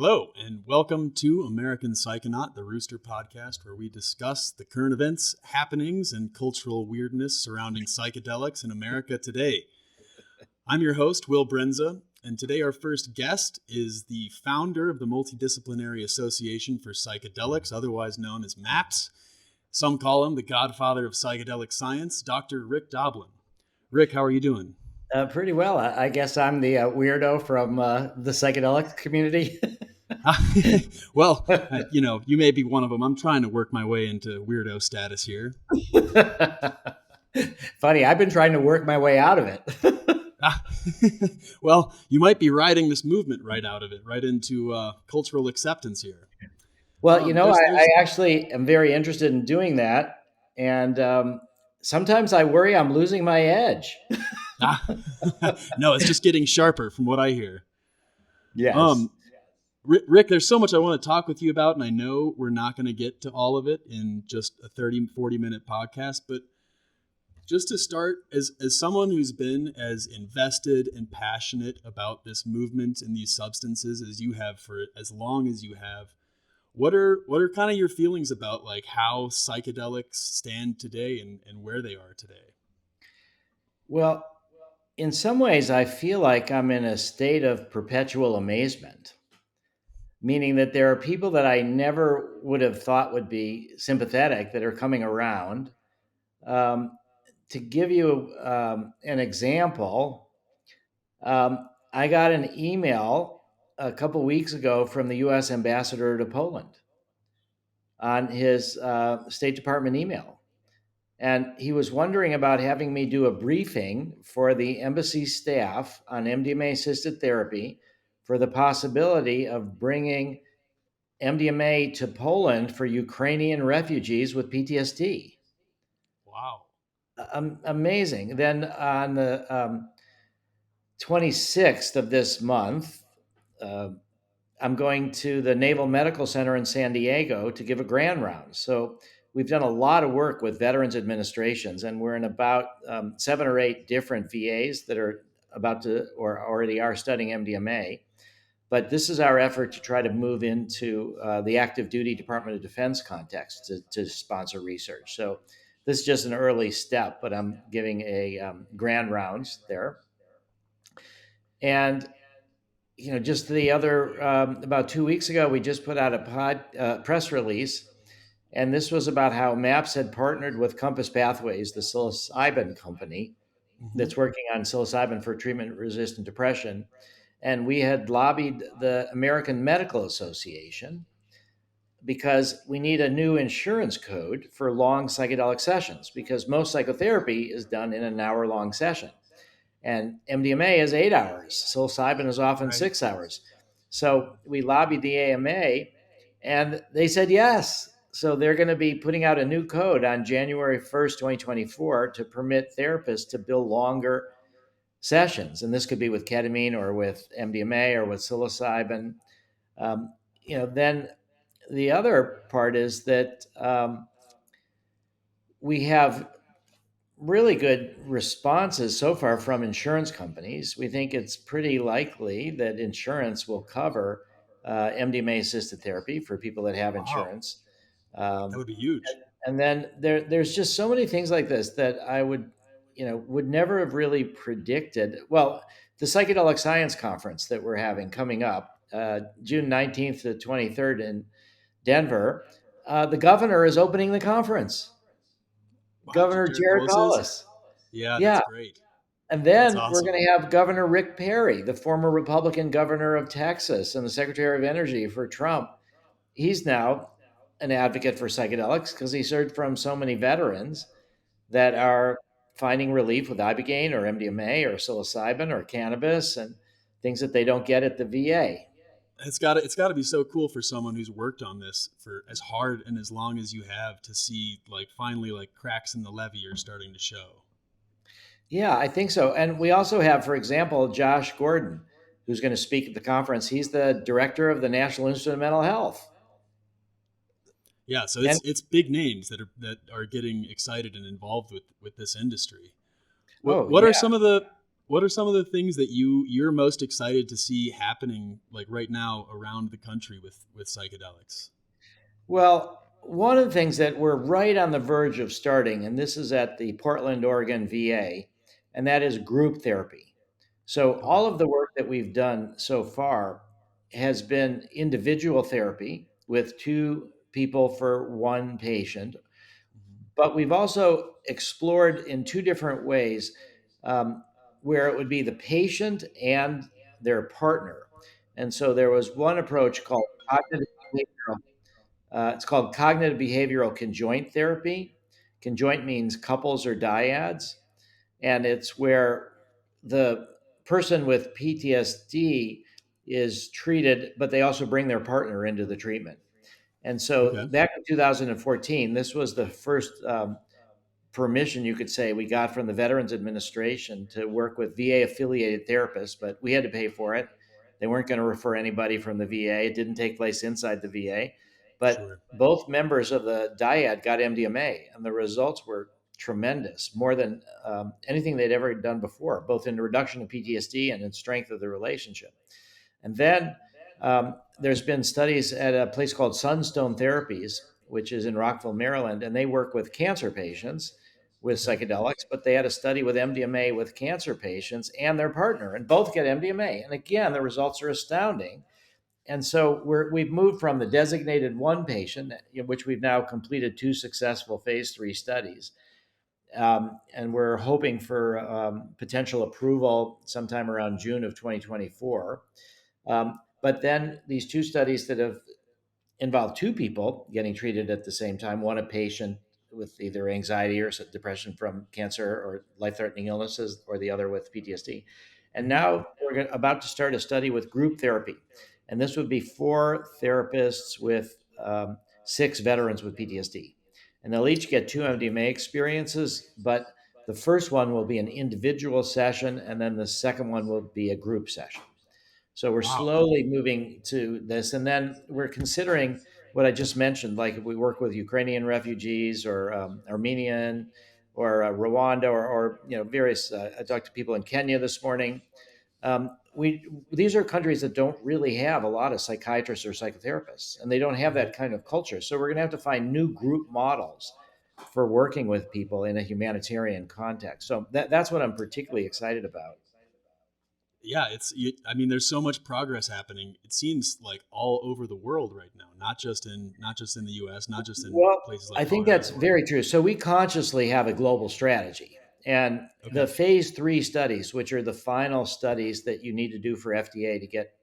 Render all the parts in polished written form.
Hello, and welcome to American Psychonaut, the Rooster podcast, where we discuss the current events, happenings, and cultural weirdness surrounding psychedelics in America today. I'm your host, Will Brenza, and today our first guest is the founder of the Multidisciplinary Association for Psychedelics, otherwise known as MAPS. Some call him the godfather of psychedelic science, Dr. Rick Doblin. Rick, how are you doing? Pretty well. I guess I'm the weirdo from the psychedelic community. Well, you may be one of them. I'm trying to work my way into weirdo status here. Funny, I've been trying to work my way out of it. Well, you might be riding this movement right out of it, right into cultural acceptance here. Well, I actually am very interested in doing that. And sometimes I worry I'm losing my edge. No, it's just getting sharper from what I hear. Yes. Rick, there's so much I want to talk with you about, and I know we're not going to get to all of it in just a 30, 40-minute podcast, but just to start, as someone who's been as invested and passionate about this movement and these substances as you have for as long as you have, what are kind of your feelings about like how psychedelics stand today and where they are today? Well, in some ways, I feel like I'm in a state of perpetual amazement, meaning that there are people that I never would have thought would be sympathetic that are coming around. Um, to give you an example, I got an email a couple weeks ago from the U.S. ambassador to Poland on his State Department email. And he was wondering about having me do a briefing for the embassy staff on MDMA assisted therapy for the possibility of bringing MDMA to Poland for Ukrainian refugees with PTSD. Wow. Amazing. Then on the 26th of this month, I'm going to the Naval Medical Center in San Diego to give a grand round. So we've done a lot of work with veterans administrations, and we're in about 7 or 8 different VAs that are about to or already are studying MDMA. But this is our effort to try to move into the active duty Department of Defense context to sponsor research. So this is just an early step, but I'm giving a grand rounds there. And just the other about 2 weeks ago, we just put out a press release, and this was about how MAPS had partnered with Compass Pathways, the psilocybin company that's working on psilocybin for treatment-resistant depression. And we had lobbied the American Medical Association because we need a new insurance code for long psychedelic sessions, because most psychotherapy is done in an hour-long session. And MDMA is 8 hours. Psilocybin is often Right. 6 hours. So we lobbied the AMA, and they said yes. So they're going to be putting out a new code on January 1st, 2024 to permit therapists to bill longer sessions. And this could be with ketamine or with MDMA or with psilocybin. Then the other part is that we have really good responses so far from insurance companies. We think it's pretty likely that insurance will cover MDMA assisted therapy for people that have insurance. That would be huge. And then there's just so many things like this that I would never have really predicted. Well, the Psychedelic Science Conference that we're having coming up, June 19th to 23rd in Denver, the governor is opening the conference. Wow, Governor Jared Polis. Yeah, Yeah. that's great. And then That's awesome. we're going to have Governor Rick Perry, the former Republican governor of Texas and the Secretary of Energy for Trump. He's now an advocate for psychedelics because he's heard from so many veterans that are finding relief with Ibogaine or MDMA or psilocybin or cannabis and things that they don't get at the VA. It's got to be so cool for someone who's worked on this for as hard and as long as you have to see like finally like cracks in the levee are starting to show. Yeah, I think so. And we also have, for example, Josh Gordon, who's going to speak at the conference. He's the director of the National Institute of Mental Health. Yeah, so it's big names that are getting excited and involved with this industry. What are some of the What are some of the things that you're most excited to see happening like right now around the country with psychedelics? Well, one of the things that we're right on the verge of starting, and this is at the Portland, Oregon VA, and that is group therapy. So, Okay. all of the work that we've done so far has been individual therapy with two people for one patient, Mhm. but we've also explored in two different ways um, where it would be the patient and their partner. And so, there was one approach called cognitive behavioral. It's called cognitive behavioral conjoint therapy. Conjoint means couples or dyads, and it's where the person with PTSD is treated, but they also bring their partner into the treatment. And so Okay. back in 2014, this was the first permission, you could say, we got from the Veterans Administration to work with VA affiliated therapists, but we had to pay for it. They weren't going to refer anybody from the VA. It didn't take place inside the VA. But Sure. both members of the dyad got MDMA, and the results were tremendous, more than anything they'd ever done before, both in reduction of PTSD and in strength of the relationship. And then there's been studies at a place called Sunstone Therapies, which is in Rockville, Maryland, and they work with cancer patients with Okay. psychedelics, but they had a study with MDMA with cancer patients and their partner, and both get MDMA. And again, the results are astounding. And so we've moved from the designated one patient, in which we've now completed two successful phase 3 studies. And we're hoping for potential approval sometime around June of 2024. But then these two studies that have involved two people getting treated at the same time, one a patient with either anxiety or depression from cancer or life-threatening illnesses, or the other with PTSD. And Hmm. now we're about to start a study with group therapy. And this would be four therapists with six veterans with PTSD. And they'll each get two Okay. MDMA experiences, but the first one will be an individual session, and then the second one will be a group session. So we're Wow. slowly moving to this. And then we're considering what I just mentioned, like if we work with Ukrainian refugees or Armenian or Rwanda or various, I talked to people in Kenya this morning. These are countries that don't really have a lot of psychiatrists or psychotherapists, and they don't have Right. that kind of culture. So we're going to have to find new group models for working with people in a humanitarian context. So that's what I'm particularly excited about. Yeah, I mean, there's so much progress happening. It seems like all over the world right now, not just in the U.S., not just in Well, places I like think that's Colorado. very true. So we consciously have a global strategy. And Okay. the phase 3 studies, which are the final studies that you need to do for FDA to get,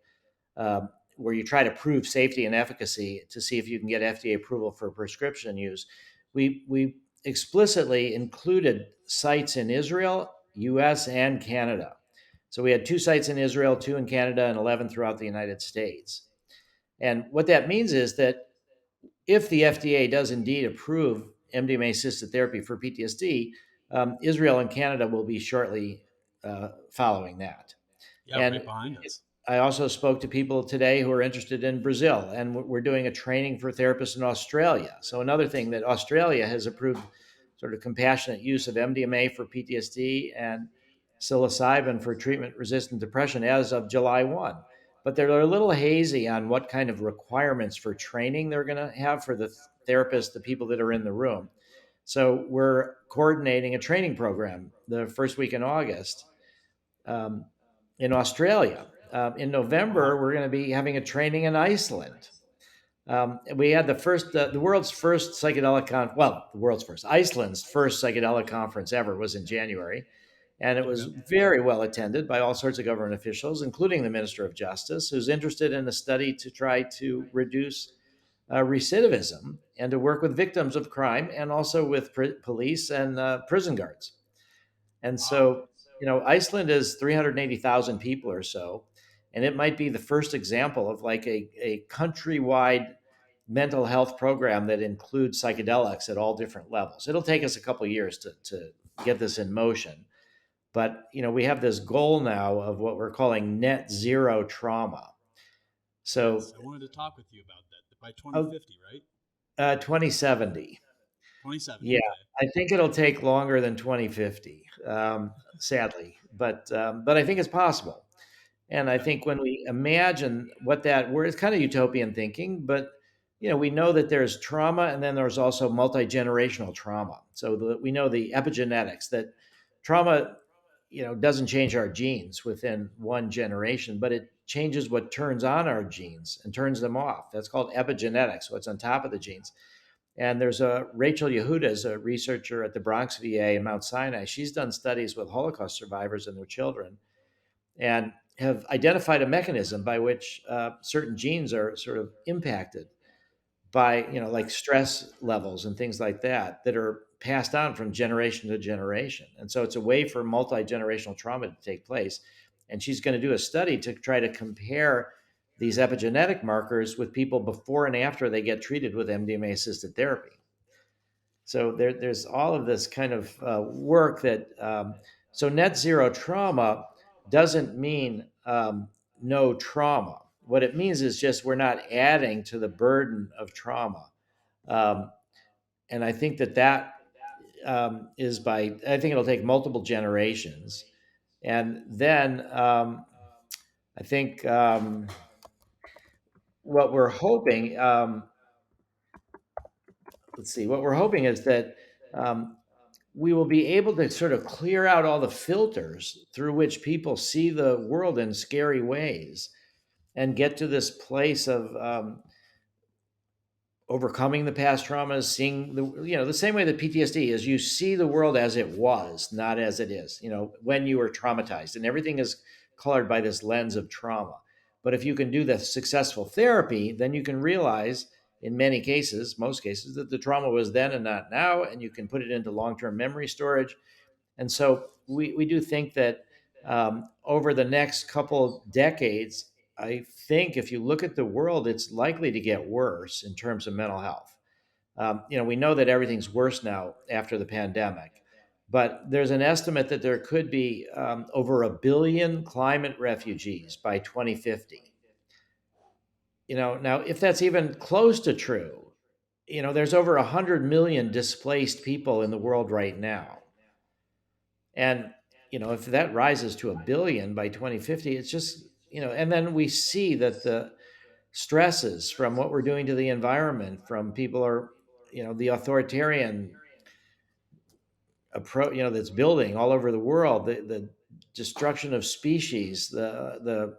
where you try to prove safety and efficacy to see if you can get FDA approval for prescription use, we explicitly included sites in Israel, US, and Canada. So we had two sites in Israel, two in Canada, and 11 throughout the United States. And what that means is that if the FDA does indeed approve MDMA assisted therapy for PTSD, Israel and Canada will be shortly following that. Yeah, right And behind us. I also spoke to people today who are interested in Brazil, and we're doing a training for therapists in Australia. So, another thing that Australia has approved sort of compassionate use of MDMA for PTSD and psilocybin for treatment resistant depression as of July 1. But they're a little hazy on what kind of requirements for training they're going to have for the therapists, the people that are in the room. So, we're coordinating a training program the first week in August um, in Australia. In Wow. November, we're going to be having a training in Iceland. We had the world's first the world's first, Iceland's first psychedelic conference ever was in January. And it was Okay. very well attended by all sorts of government officials, including the Minister of Justice, who's interested in a study to try to reduce recidivism and to work with victims of crime and also with police and prison guards. And Wow. so, Iceland is 380,000 people or so, and it might be the first example of like a countrywide mental health program that includes psychedelics at all different levels. It'll take us a couple of years to get this in motion. But, we have this goal now of what we're calling net zero trauma. So, Yes, I wanted to talk with you about that by uh, 2050, right? 2070. 2070. Yeah, Okay. I think it'll take longer than 2050, sadly. but I think it's possible. And I Okay. think when we imagine what that word, it's kind of utopian thinking, but we know that there's trauma, and then there's also multi-generational trauma. So we know the epigenetics that trauma, doesn't change our genes within one generation, but it changes what turns on our genes and turns them off. That's called epigenetics, what's on top of the genes. And there's a Rachel Yehuda, is a researcher at the Bronx VA and Mount Sinai. She's done studies with Holocaust survivors and their children, and have identified a mechanism by which certain genes are sort of impacted by, like stress levels and things like that are passed on from generation to generation. And so it's a way for multi-generational trauma to take place. And she's going to do a study to try to compare these epigenetic markers with people before and after they get treated with MDMA assisted therapy. So there's all of this kind of work that, so net zero trauma doesn't mean no trauma. What it means is just we're not adding to the burden of trauma. Um, and I think that is I think it'll take multiple generations. And then I think what we're hoping, what we're hoping is that um, we will be able to sort of clear out all the filters through which people see the world in scary ways, and get to this place of overcoming the past traumas, seeing the same way that PTSD is, you see the world as it was, not as it is, when you were traumatized, and everything is colored by this lens of trauma. But if you can do the successful therapy, then you can realize in many cases, most cases, that the trauma was then and not now, and you can put it into long-term memory storage. And so we do think that over the next couple decades, I think if you look at the world, it's likely to get worse in terms of mental health. We know that everything's worse now after the pandemic, but there's an estimate that there could be over 1 billion climate refugees by 2050. Now if that's even close to true, there's over 100 million displaced people in the world right now. And, if that rises to 1 billion by 2050, it's just, and then we see that the stresses from what we're doing to the environment, from people are, the authoritarian approach, that's building all over the world, the destruction of species, there's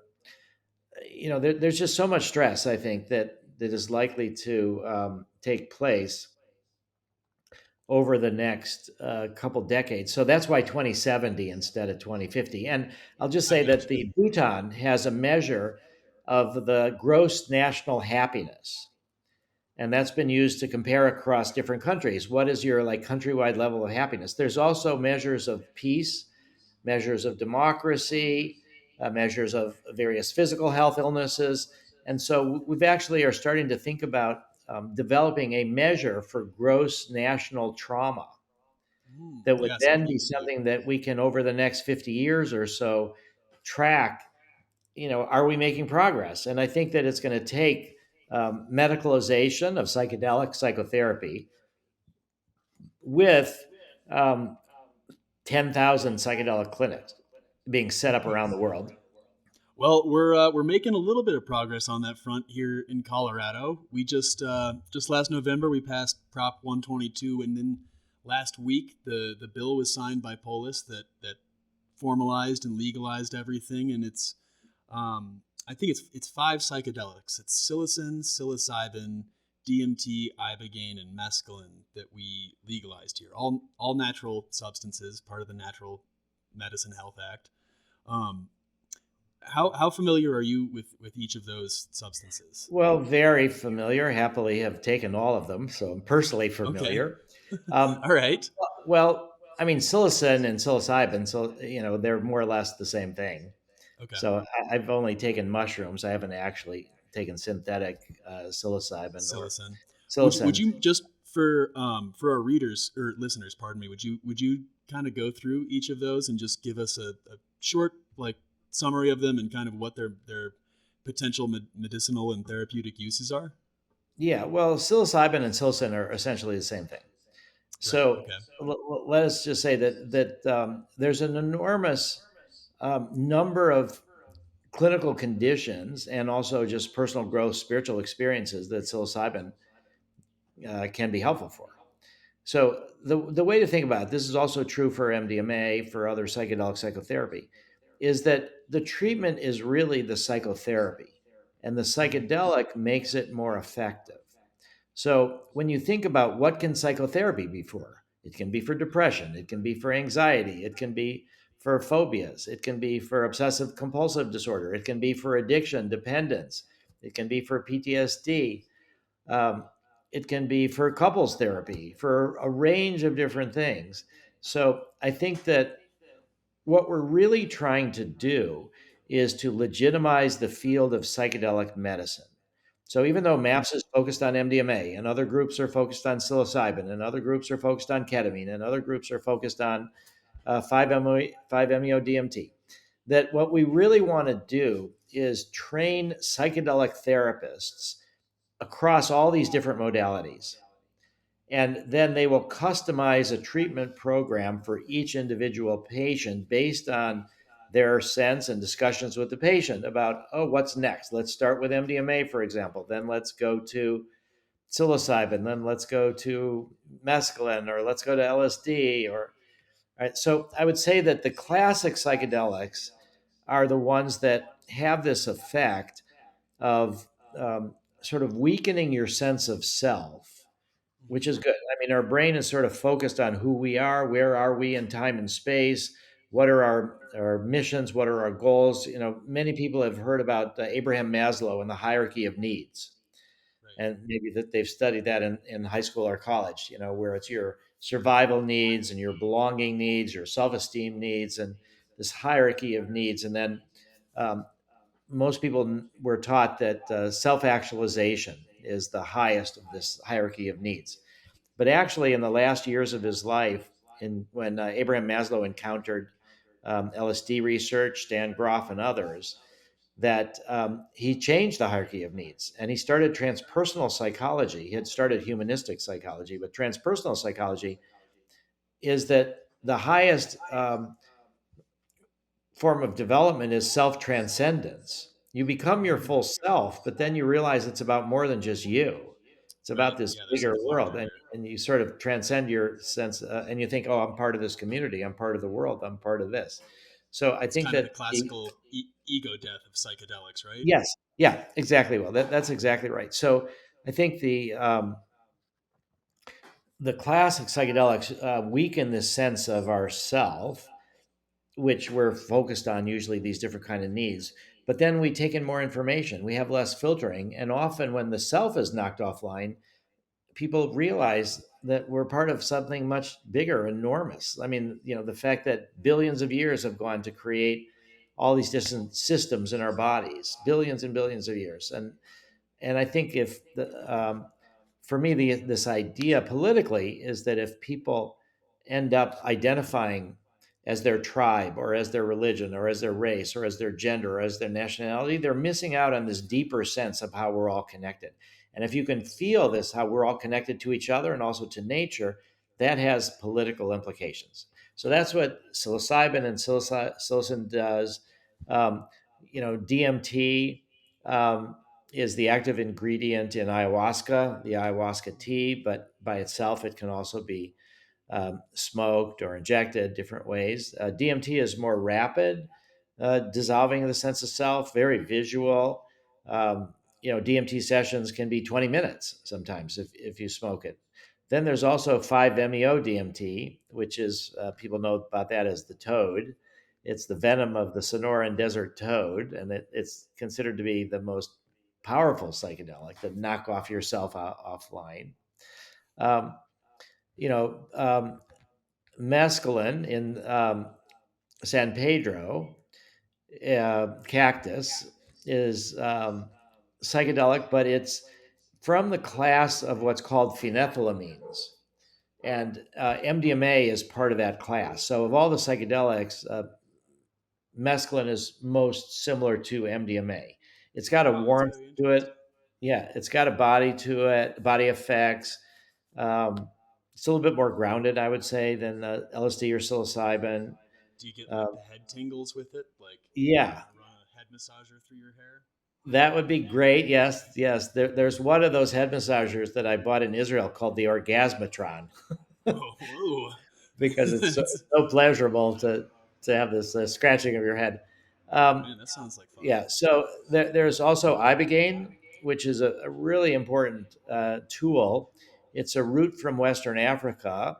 just so much stress, I think, that is likely to take place over the next couple decades. So that's why 2070 instead of 2050. And I'll just I say got that you. the Bhutan has a measure of the gross national happiness. And that's been used to compare across different countries. What is your countrywide level of happiness? There's also measures of peace, measures of democracy, measures of various physical health illnesses. And so we've actually are starting to think about developing a measure for gross national trauma that would Yes, I'm then be interested. something that we can, over the next 50 years or so, track. Are we making progress? And I think that it's going to take medicalization of psychedelic psychotherapy with um, 10,000 psychedelic clinics being set up around the world. Well, we're making a little bit of progress on that front here in Colorado. We just last November we passed Prop 122, and then last week the bill was signed by Polis that formalized and legalized everything, and it's I think it's 5 psychedelics. It's psilocin, psilocybin, DMT, ibogaine, and mescaline that we legalized here. All natural substances, part of the Natural Medicine Health Act. Um, how familiar are you with each of those substances? Well, very familiar. Happily have taken all of them, so I'm personally Okay. familiar. Um, All right. well, I mean, psilocin and psilocybin, so they're more or less the same thing. Okay. So I've only taken mushrooms. I haven't actually taken synthetic psilocybin or Psilocin. Would psilocin. you just for our readers or listeners, pardon me, would you kind of go through each of those and just give us a short summary of them and kind of what their potential medicinal and therapeutic uses are? Yeah, well, psilocybin and psilocin are essentially the same thing. Right. So Okay. let us just say that there's an enormous number of clinical conditions and also just personal growth, spiritual experiences that psilocybin can be helpful for. So the way to think about it, this is also true for MDMA, for other psychedelic psychotherapy, is that the treatment is really the psychotherapy, and the Mhm. psychedelic makes it more effective. So when you think about what can psychotherapy be for, it can be for depression, it can be for anxiety, it can be for phobias, it can be for obsessive compulsive disorder, it can be for addiction, dependence, it can be for PTSD, um, it can be for couples therapy, for a range of different things. So I think that what we're really trying to do is to legitimize the field of psychedelic medicine. So even though MAPS is focused on MDMA and other groups are focused on psilocybin and other groups are focused on ketamine and other groups are focused on 5-MeO-DMT, that what we really want to do is train psychedelic therapists across all these different modalities. And then they will customize a treatment program for each individual patient based on their sense and discussions with the patient about, oh, what's next? Let's start with MDMA, for example. Then let's go to psilocybin. Then let's go to mescaline, or let's go to LSD. Or right. So I would say that the classic psychedelics are the ones that have this effect of sort of weakening your sense of self, which Mhm. is good. I mean, our brain is sort of focused on who we are, where are we in time and space, what are our missions, what are our goals. You know, many people have heard about Abraham Maslow and the hierarchy of needs, Right. and maybe that they've studied that in high school or college. You know, where it's your survival needs and your belonging needs, your self-esteem needs, and this hierarchy of needs, and then um, most people were taught that self-actualization is the highest of this hierarchy of needs. But actually, in the last years of his life, when Abraham Maslow encountered LSD research, Stan Groff, and others, that he changed the hierarchy of needs and he started transpersonal psychology. He had started humanistic psychology, but transpersonal psychology is that the highest form of development is self transcendence. You become your Mhm. full self, but then you realize it's about more than just you. It's Right. about this Yeah, there's bigger something world. larger And, there. and you sort of transcend your sense and you think, oh, I'm part of this community. I'm part of the world. I'm part of this. So I It's think kind of the that, classical ego death of psychedelics, right? yes, yeah, exactly. Well, that's exactly right. So I think the classic psychedelics weaken this sense of ourself, which we're focused on usually these different kind of needs, but then we take in more information, we have less filtering, and often when the self is knocked offline, people realize that we're part of something much bigger, enormous. I mean, you know, the fact that billions of years have gone to create all these different systems in our bodies, billions and billions of years. And I think if for me, this idea politically is that if people end up identifying as their tribe or as their religion or as their race or as their gender or as their nationality, they're missing out on this deeper sense of how we're all connected. And if you can feel this, how we're all connected to each other and also to nature, that has political implications. So that's what psilocybin and psilocin does. Um, you know, DMT. Um, is the active ingredient in ayahuasca, the ayahuasca tea, but by itself, it can also be smoked or injected different ways. DMT is more rapid, dissolving of the sense of self, very visual. You know, DMT sessions can be 20 minutes sometimes if you smoke it. Then there's also 5-MeO DMT, which is, people know about that as the toad. It's the venom of the Sonoran desert toad, and it's considered to be the most powerful psychedelic that knock off yourself offline. Um, you know, mescaline in San Pedro, cactus, is psychedelic, but it's from the class of what's called phenethylamines. And MDMA is part of that class. So, of all the psychedelics, mescaline is most similar to MDMA. It's got a Wow, that's warmth very to it. interesting. Yeah, it's got a body to it, body effects. Um, it's a little bit more grounded, I would say, than LSD or psilocybin. Do you get like Um, the head tingles with it? Like yeah, run a head massager through your hair? that would be great. Yes, yes. There's one of those head massagers that I bought in Israel called the Orgasmatron Whoa, whoa. because it's so, It's- so pleasurable to have this scratching of your head. oh Um, man, that sounds like fun. yeah. So there's also ibogaine, which is a really important tool. It's a root from Western Africa.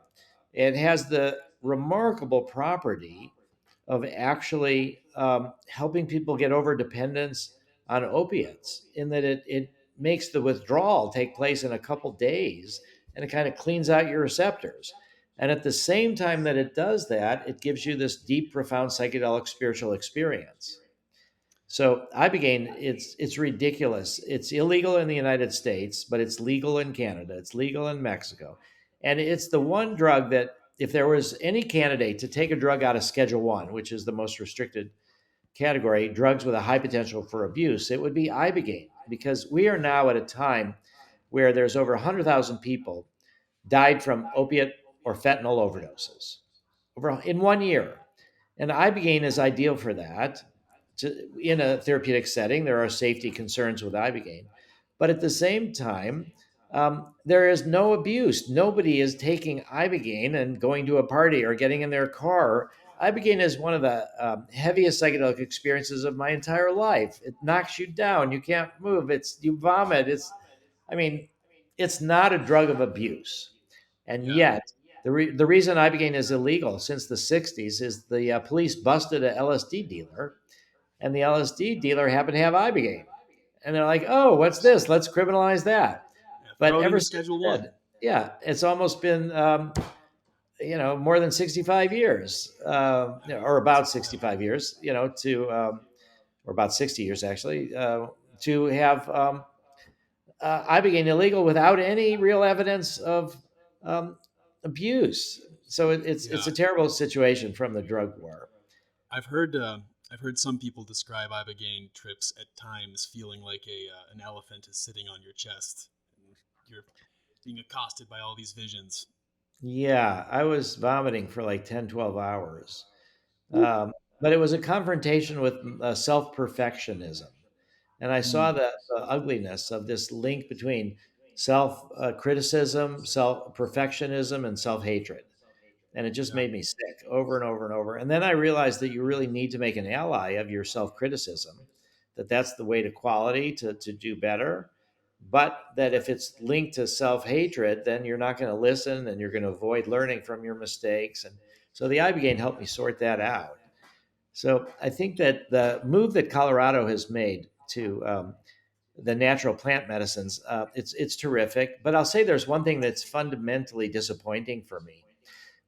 It has the remarkable property of actually helping people get over dependence on opiates, in that it makes the withdrawal take place in a couple days, and it kind of cleans out your receptors. And at the same time that it does that, it gives you this deep, profound psychedelic spiritual experience. So ibogaine, it's ridiculous. It's illegal in the United States, but it's legal in Canada. It's legal in Mexico, and it's the one drug that, if there was any candidate to take a drug out of Schedule One, which is the most restricted category, drugs with a high potential for abuse, it would be ibogaine, because we are now at a time where there's over 100,000 people died from opiate or fentanyl overdoses over in 1 year. And ibogaine is ideal for that. In a therapeutic setting, there are safety concerns with ibogaine, but at the same time, there is no abuse. Nobody is taking ibogaine and going to a party or getting in their car. Ibogaine is one of the heaviest psychedelic experiences of my entire life. It knocks you down. You can't move. You vomit. I mean, it's not a drug of abuse. And Yeah. yet, the reason ibogaine is illegal since the 60s is the police busted a LSD dealer, and the LSD dealer happened to have ibogaine. And they're like, oh, what's this? Let's criminalize that. Yeah. But Throw it ever into since Schedule One. then, yeah, it's almost been, more than 65 years, or That's about wild. 65 years, or about 60 years actually, to have ibogaine illegal without any real evidence of um, abuse. So it's Yeah. a terrible situation from the drug war. I've heard I've heard some people describe ibogaine trips at times feeling like a an elephant is sitting on your chest and you're being accosted by all these visions. Yeah, I was vomiting for like 10, 12 hours. Whew. Um, but it was a confrontation with self perfectionism. And I saw Mm, the ugliness of this link between self criticism, self perfectionism, and self hatred. And it just yeah. made me sick over and over and over. And then I realized that you really need to make an ally of your self criticism, that that's the way to quality to do better. But that if it's linked to self hatred, then you're not going to listen and you're going to avoid learning from your mistakes. And so the ibogaine helped me sort that out. So I think that the move that Colorado has made to the natural plant medicines, it's terrific. But I'll say there's one thing that's fundamentally disappointing for me,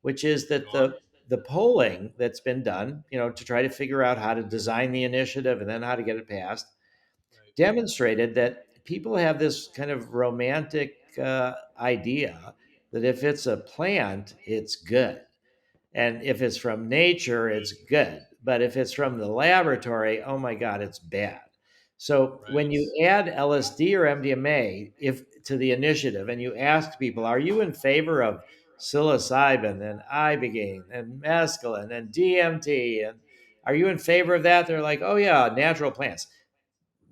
which is Go that on. the polling that's been done, to try to figure out how to design the initiative and then how to get it passed, Right. demonstrated that people have this kind of romantic idea that if it's a plant, it's good. And if it's from nature, it's good. But if it's from the laboratory, oh my God, it's bad. So when Right. you add LSD or MDMA if to the initiative and you ask people, are you in favor of psilocybin and ibogaine and mescaline and DMT, and are you in favor of that? They're like, oh yeah, natural plants.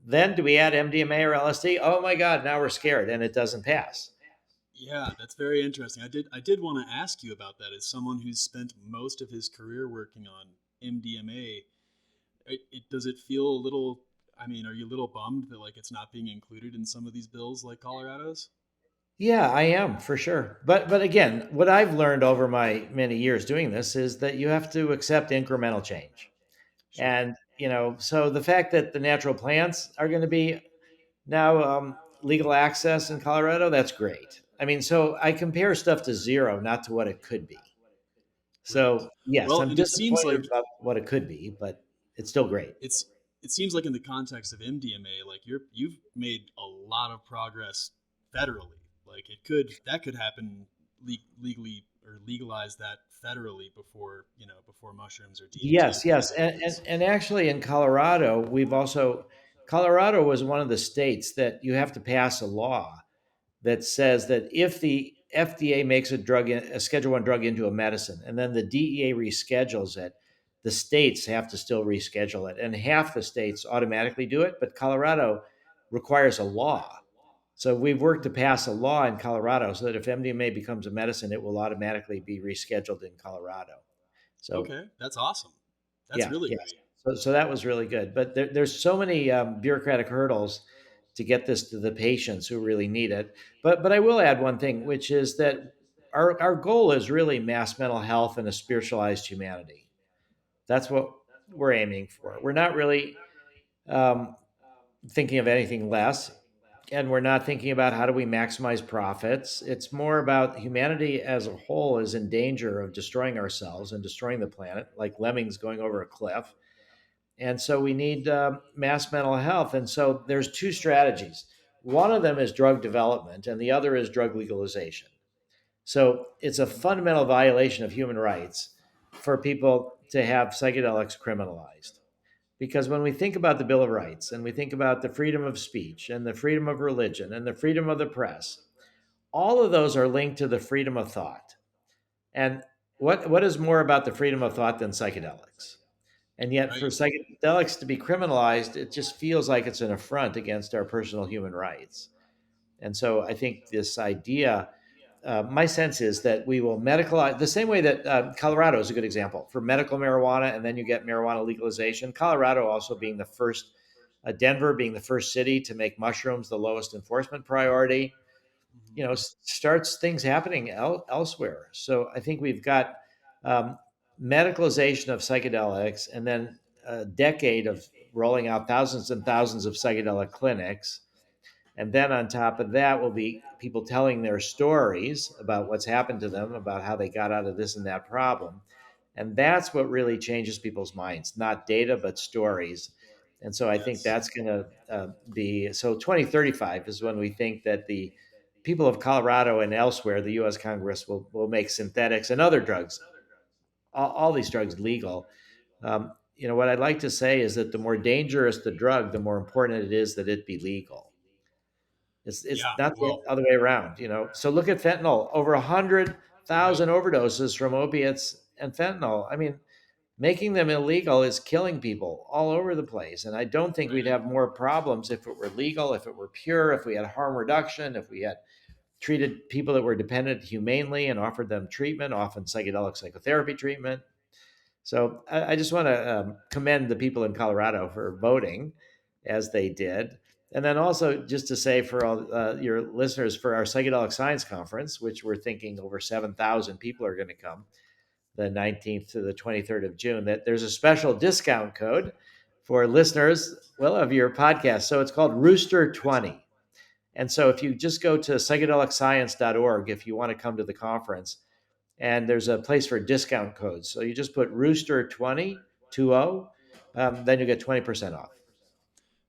Then do we add MDMA or LSD? Oh my God, now we're scared and it doesn't pass. Yeah, that's very interesting. I did want to ask you about that. As someone who's spent most of his career working on MDMA, does it feel a little? I mean, are you a little bummed that like it's not being included in some of these bills like Colorado's? Yeah, I am for sure. But again, what I've learned over my many years doing this is that you have to accept incremental change. Sure. And, so the fact that the natural plants are going to be now legal access in Colorado, that's great. I mean, so I compare stuff to zero, not to what it could be. Right. So, yes, Well, I'm and it seems disappointed like about what it could be, but it's still great. it's it seems like in the context of MDMA, like you've made a lot of progress federally. Like that could happen legally or legalize that federally before before mushrooms or DMT Yes, or any yes. other And, and, things. and actually, in Colorado, Colorado was one of the states that you have to pass a law that says that if the FDA makes a Schedule One drug into a medicine, and then the DEA reschedules it, the states have to still reschedule it. And half the states automatically do it, but Colorado requires a law. So we've worked to pass a law in Colorado so that if MDMA becomes a medicine, it will automatically be rescheduled in Colorado. So Okay, that's awesome. That's yeah, really yeah. great. So that was really good. But there's so many bureaucratic hurdles to get this to the patients who really need it. But I will add one thing, which is that our goal is really mass mental health and a spiritualized humanity. That's what we're aiming for. We're not really um, thinking of anything less, and we're not thinking about how do we maximize profits. It's more about humanity as a whole is in danger of destroying ourselves and destroying the planet, like lemmings going over a cliff. And so we need mass mental health. And so there's two strategies. One of them is drug development, and the other is drug legalization. So it's a fundamental violation of human rights for people to have psychedelics criminalized. Because when we think about the Bill of Rights and we think about the freedom of speech and the freedom of religion and the freedom of the press, all of those are linked to the freedom of thought. And what is more about the freedom of thought than psychedelics? And yet, for Right. psychedelics to be criminalized, it just feels like it's an affront against our personal human rights. And so I think this idea, my sense is that we will medicalize the same way that Colorado is a good example for medical marijuana, and then you get marijuana legalization. Colorado also being the first, Denver being the first city to make mushrooms the lowest enforcement priority, Mhm. starts things happening elsewhere. So I think we've got um, medicalization of psychedelics, and then a decade of rolling out thousands and thousands of psychedelic clinics. And then on top of that will be people telling their stories about what's happened to them, about how they got out of this and that problem. And that's what really changes people's minds, not data, but stories. And so I think Yes. that's going to be so 2035 is when we think that the people of Colorado and elsewhere, the US Congress will make synthetics and other drugs, all these drugs legal. What I'd like to say is that the more dangerous the drug, the more important it is that it be legal. It's Yeah. not the Well, other way around, you know. So look at fentanyl. Over a hundred right. thousand overdoses from opiates and fentanyl. I mean, making them illegal is killing people all over the place. And I don't think we'd Right. have more problems if it were legal, if it were pure, if we had harm reduction, if we had treated people that were dependent humanely and offered them treatment, often psychedelic psychotherapy treatment. So I just want to commend the people in Colorado for voting as they did. And then also just to say for all your listeners, for our psychedelic science conference, which we're thinking over 7,000 people are going to come the 19th to the 23rd of June, that there's a special discount code for listeners, well, of your podcast. So it's called Rooster Excellent. 20. And so if you just go to psychedelicscience.org, if you want to come to the conference, and there's a place for discount codes. So you just put Rooster 20, then you get 20% off.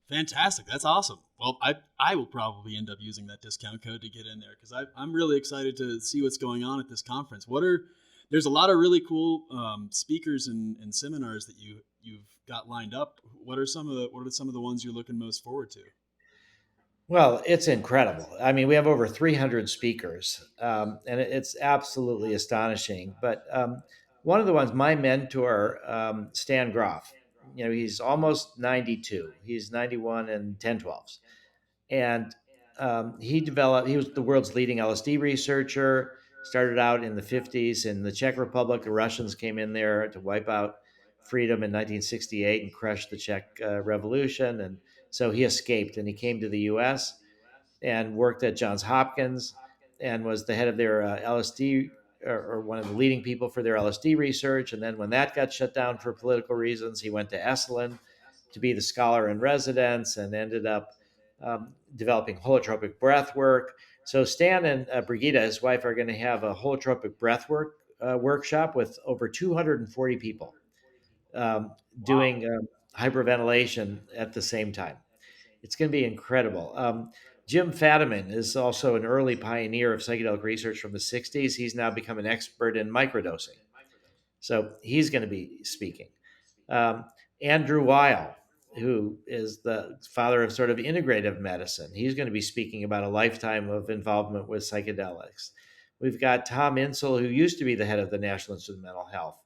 Fantastic. That's awesome. Well, I will probably end up using that discount code to get in there because I'm really excited to see what's going on at this conference. There's a lot of really cool speakers and seminars that you've got lined up. What are some of the ones you're looking most forward to? Well, it's incredible. I mean, we have over 300 speakers, and it's absolutely astonishing. But one of the ones, my mentor, Stan Groff, he's almost 92. He's 91 and 10/12s. And he was the world's leading LSD researcher. Started out in the 50s in the Czech Republic. The Russians came in there to wipe out freedom in 1968 and crush the Czech Revolution. And so he escaped and he came to the US and worked at Johns Hopkins and was the head of their LSD or one of the leading people for their LSD research. And then when that got shut down for political reasons, he went to Esalen to be the scholar in residence and ended up developing holotropic breath work. So Stan and Brigitte, his wife, are going to have a holotropic breath work workshop with over 240 people Wow. doing hyperventilation at the same time. It's going to be incredible. Jim Fadiman is also an early pioneer of psychedelic research from the 60s. He's now become an expert in microdosing. So he's going to be speaking. Um, Andrew Weil, who is the father of sort of integrative medicine, he's going to be speaking about a lifetime of involvement with psychedelics. We've got Tom Insel, who used to be the head of the National Institute of Mental Health,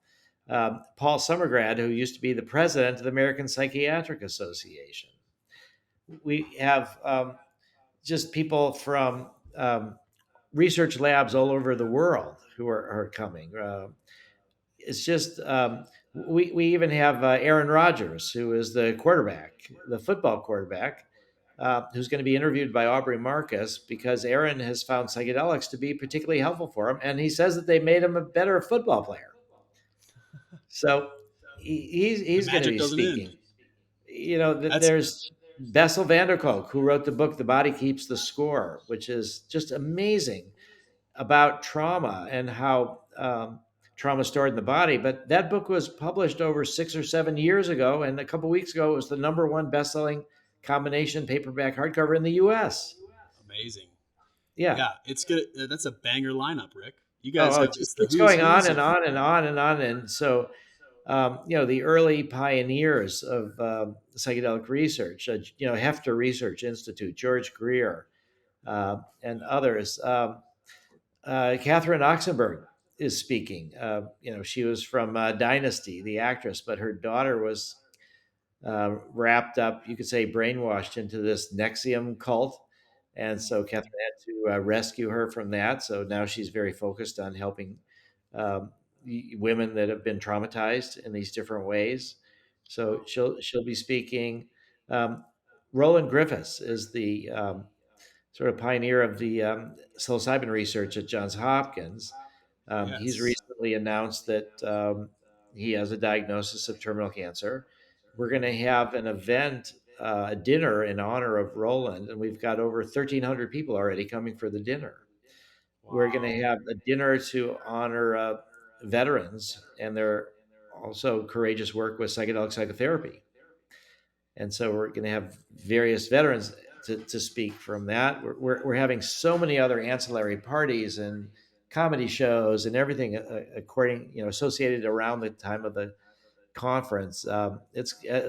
Paul Summergrad, who used to be the president of the American Psychiatric Association. We have just people from research labs all over the world who are coming. It's just we even have Aaron Rodgers, who is the quarterback, the football quarterback, who's going to be interviewed by Aubrey Marcus because Aaron has found psychedelics to be particularly helpful for him, and he says that they made him a better football player. So The he's going to magic be doesn't end. speaking. You know, That's there's Bessel van der Kolk, who wrote the book "The Body Keeps the Score," which is just amazing about trauma and how trauma is stored in the body. But that book was published over 6 or 7 years ago, and a couple of weeks ago, it was the #1 best-selling combination paperback hardcover in the U.S. amazing. Yeah. Yeah, it's good. That's a banger lineup, Rick. You guys Oh, it have just it's the keeps who's going on who's and of on and on and on. And so, the early pioneers of psychedelic research, Hefter Research Institute, George Greer, and others. Catherine Oxenberg is speaking. She was from Dynasty, the actress, but her daughter was wrapped up, you could say, brainwashed into this Nexium cult. And so Catherine had to rescue her from that. So now she's very focused on helping um, women that have been traumatized in these different ways. So she'll be speaking. Um, Roland Griffiths is the sort of pioneer of the psilocybin research at Johns Hopkins. He's yes. recently announced that he has a diagnosis of terminal cancer. We're going to have an event, a dinner in honor of Roland, and we've got over 1,300 people already coming for the dinner. We're going Wow. to have a dinner to honor veterans and their also courageous work with psychedelic psychotherapy. And so we're going to have various veterans to speak from that. We're having so many other ancillary parties and comedy shows and everything associated around the time of the conference.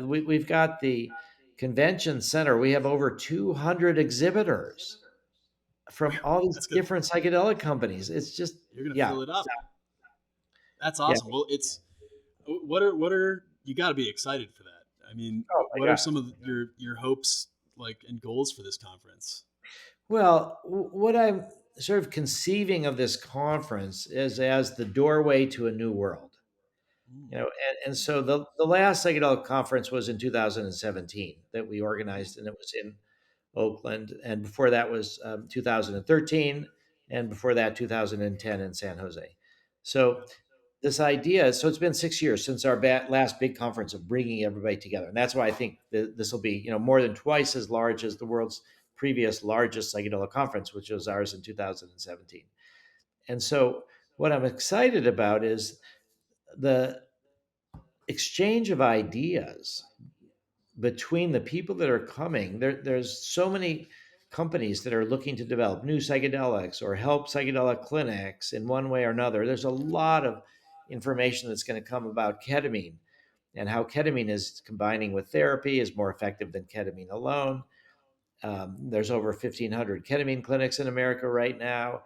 We've got the convention center. We have over 200 exhibitors from all these That's good. different psychedelic companies. It's just, You're gonna yeah, fill it up. That's yeah. awesome. Well, it's what are you got to be excited for that. I mean, Oh my what are God. some of your hopes like and goals for this conference? Well, what I'm sort of conceiving of this conference is as the doorway to a new world. Mm, And so the last psychedelic conference was in 2017 that we mm, organized, and it was in Oakland. And before that was 2013, and before that 2010 in San Jose. So yep. this idea, so it's been 6 years since our last big conference of bringing everybody together, and that's why I think this will be more than twice as large as the world's previous largest psychedelic conference, which was ours in 2017. And so what I'm excited about is the exchange of ideas between the people that are coming. There's so many companies that are looking to develop new psychedelics or help psychedelic clinics in one way or another. There's a lot of information that's going to come about ketamine and how ketamine is combining with therapy is more effective than ketamine alone. There's over 1,500 ketamine clinics in America right now.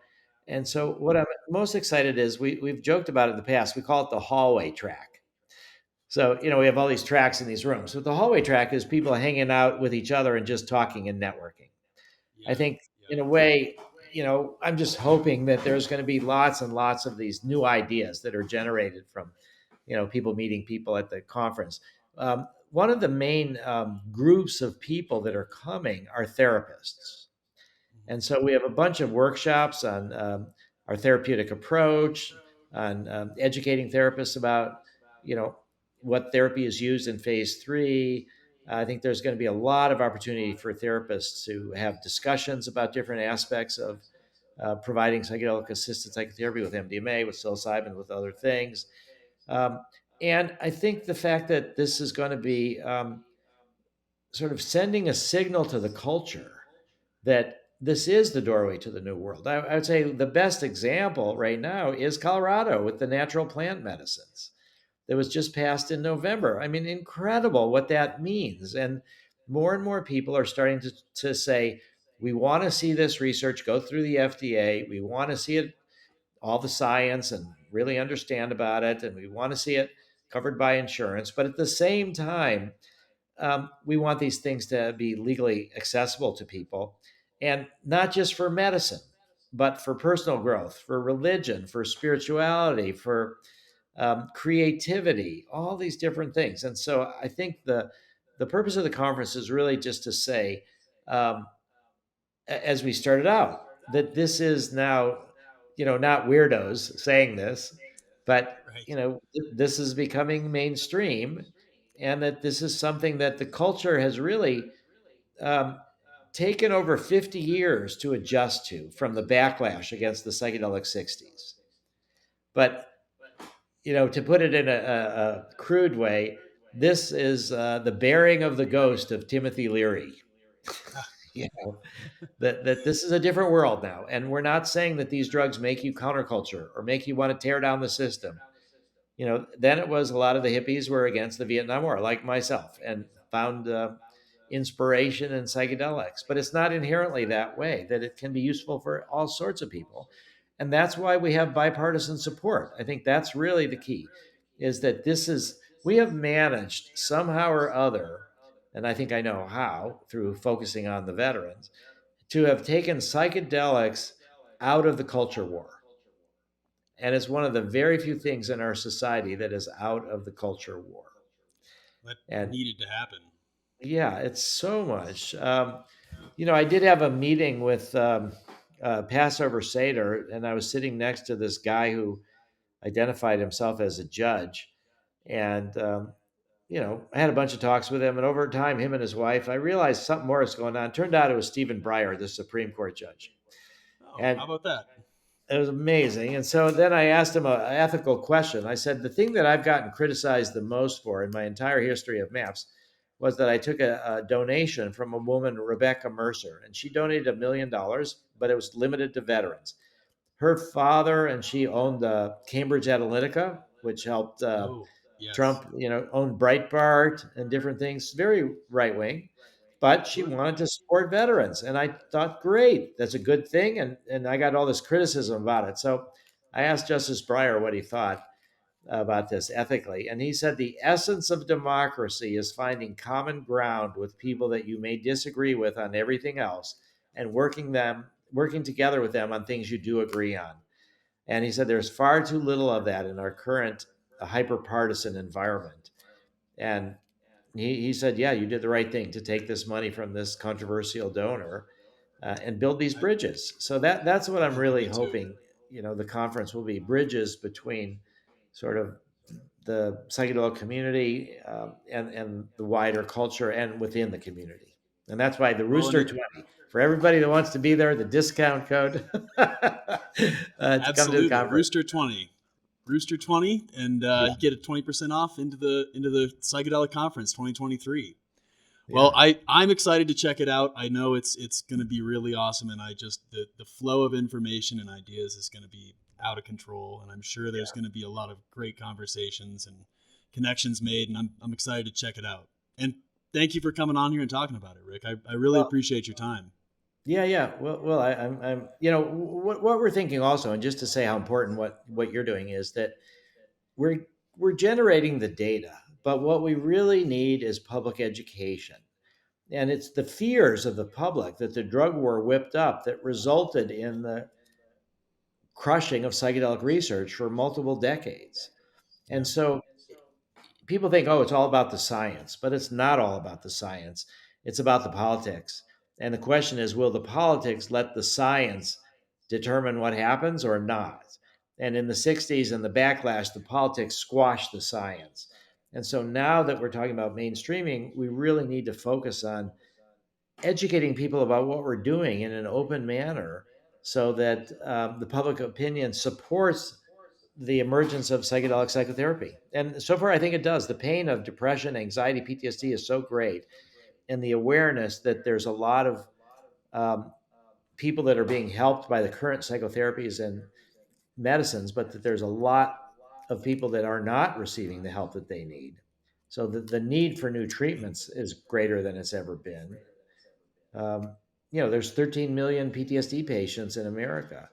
And so, what I'm most excited is we've joked about it in the past. We call it the hallway track. So, we have all these tracks in these rooms. So, the hallway track is people hanging out with each other and just talking and networking. I Yeah. think, Yeah. in a way, I'm just hoping that there's going to be lots and lots of these new ideas that are generated from, people meeting people at the conference. One of the main groups of people that are coming are therapists. Mhm. And so we have a bunch of workshops on our therapeutic approach, on educating therapists about, you know, what therapy is used in phase 3. I think there's going to be a lot of opportunity for therapists to have discussions about different aspects of providing psychedelic assisted psychotherapy with MDMA, with psilocybin, with other things. Um, and I think the fact that this is going to be sort of sending a signal to the culture that this is the doorway to the new world. I would say the best example right now is Colorado with the natural plant medicines that was just passed in November. I mean, incredible what that means. And more people are starting to say, we want to see this research go through the FDA. We want to see it, all the science and really understand about it and we want to see it covered by insurance. But at the same time, we want these things to be legally accessible to people, and not just for medicine, but for personal growth, for religion, for spirituality, for creativity, all these different things. And so I think the purpose of the conference is really just to say, um, as we started out, that this is now, not weirdos saying this, but Right. this is becoming mainstream, and that this is something that the culture has really um, taken over 50 years to adjust to from the backlash against the psychedelic 60s. But to put it in a crude way, this is the bearing of the ghost of Timothy Leary. you know, that this is a different world now, and we're not saying that these drugs make you counterculture or make you want to tear down the system. Then it was a lot of the hippies were against the Vietnam War, like myself, and found inspiration in psychedelics. But it's not inherently that way, that it can be useful for all sorts of people. And that's why we have bipartisan support. I think that's really the key, is that we have managed somehow or other, and I think I know how, through focusing on the veterans, to have taken psychedelics out of the culture war. And it's one of the very few things in our society that is out of the culture war. That And needed to happen. yeah, it's so much. I did have a meeting with Passover Seder, and I was sitting next to this guy who identified himself as a judge. And, I had a bunch of talks with him. And over time, him and his wife, I realized something more is going on. Turned out it was Stephen Breyer, the Supreme Court judge. Oh, And how about that? it was amazing. And so then I asked him an ethical question. I said, the thing that I've gotten criticized the most for in my entire history of MAPS was that I took a donation from a woman, Rebecca Mercer, and she donated $1 million, but it was limited to veterans. Her father and she owned Cambridge Analytica, which helped Oh, yes. Trump, owned Breitbart and different things, very right wing, but she Good. wanted to support veterans. And I thought, great, that's a good thing. And I got all this criticism about it. So I asked Justice Breyer what he thought about this ethically. And he said, the essence of democracy is finding common ground with people that you may disagree with on everything else and working together with them on things you do agree on. And he said there's far too little of that in our current hyper-partisan environment. And he said, yeah, you did the right thing to take this money from this controversial donor and build these I, bridges. So that's what I'm I think really it too. hoping, the conference will be bridges between sort of the psychedelic community and the wider culture and within the community. And that's why the Well, and Rooster 20, for everybody that wants to be there, the discount code to come to the absolutely, conference. Rooster 20, and Yeah, you get a 20% off into the psychedelic conference 2023. Well, yeah. I'm excited to check it out. I know it's going to be really awesome, and the flow of information and ideas is going to be out of control, and I'm sure there's going to be a lot of great conversations and connections made, and I'm excited to check it out. And thank you for coming on here and talking about it, Rick. I really Well, appreciate your time. yeah. Well, I'm, what we're thinking also, and just to say how important what you're doing is that we're we're generating the data, but what we really need is public education. And it's the fears of the public that the drug war whipped up that resulted in the crushing of psychedelic research for multiple decades. And Yeah, so people think, oh, it's all about the science, but it's not all about the science. It's about the politics. And the question is, will the politics let the science determine what happens or not? And in the 60s and the backlash, the politics squashed the science. And so now that we're talking about mainstreaming, we really need to focus on educating people about what we're doing in an open manner so that the public opinion supports the emergence of psychedelic psychotherapy. And so far, I think it does. The pain of depression, anxiety, PTSD is so great. And the awareness that there's a lot of um, people that are being helped by the current psychotherapies and medicines, but that there's a lot of people that are not receiving the help that they need. So the need for new treatments is greater than it's ever been. Um, there's 13 million PTSD patients in America.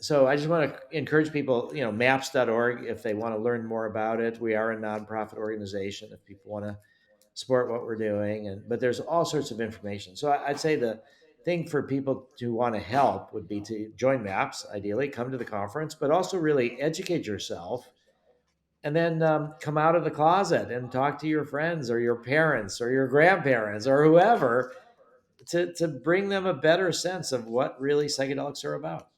So I just want to encourage people, maps.org, if they want to learn more about it. We are a nonprofit organization if people want to support what we're doing. But there's all sorts of information. So I'd say the thing for people to want to help would be to join MAPS, ideally, come to the conference, but also really educate yourself, and then come out of the closet and talk to your friends or your parents or your grandparents or whoever to bring them a better sense of what really psychedelics are about.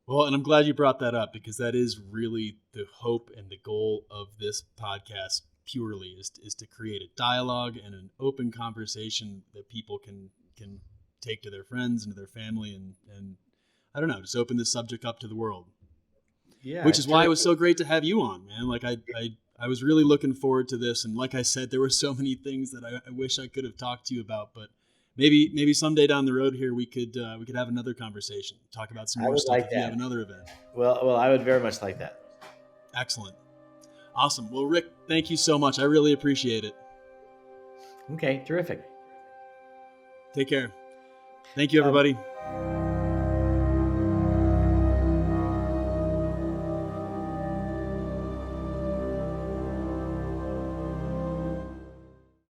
Well, and I'm glad you brought that up, because that is really the hope and the goal of this podcast purely is to create a dialogue and an open conversation that people can take to their friends and to their family, and I don't know, just open this subject up to the world. Yeah, which is why it was so great to have you on, man. Like I was really looking forward to this, and like I said, there were so many things that I wish I could have talked to you about, but maybe someday down the road here we could have another conversation, talk about some more stuff like if you have another event. Well, I would very much like that. Excellent. Awesome. Well, Rick, thank you so much. I really appreciate it. Okay, terrific. Take care. Thank you, everybody.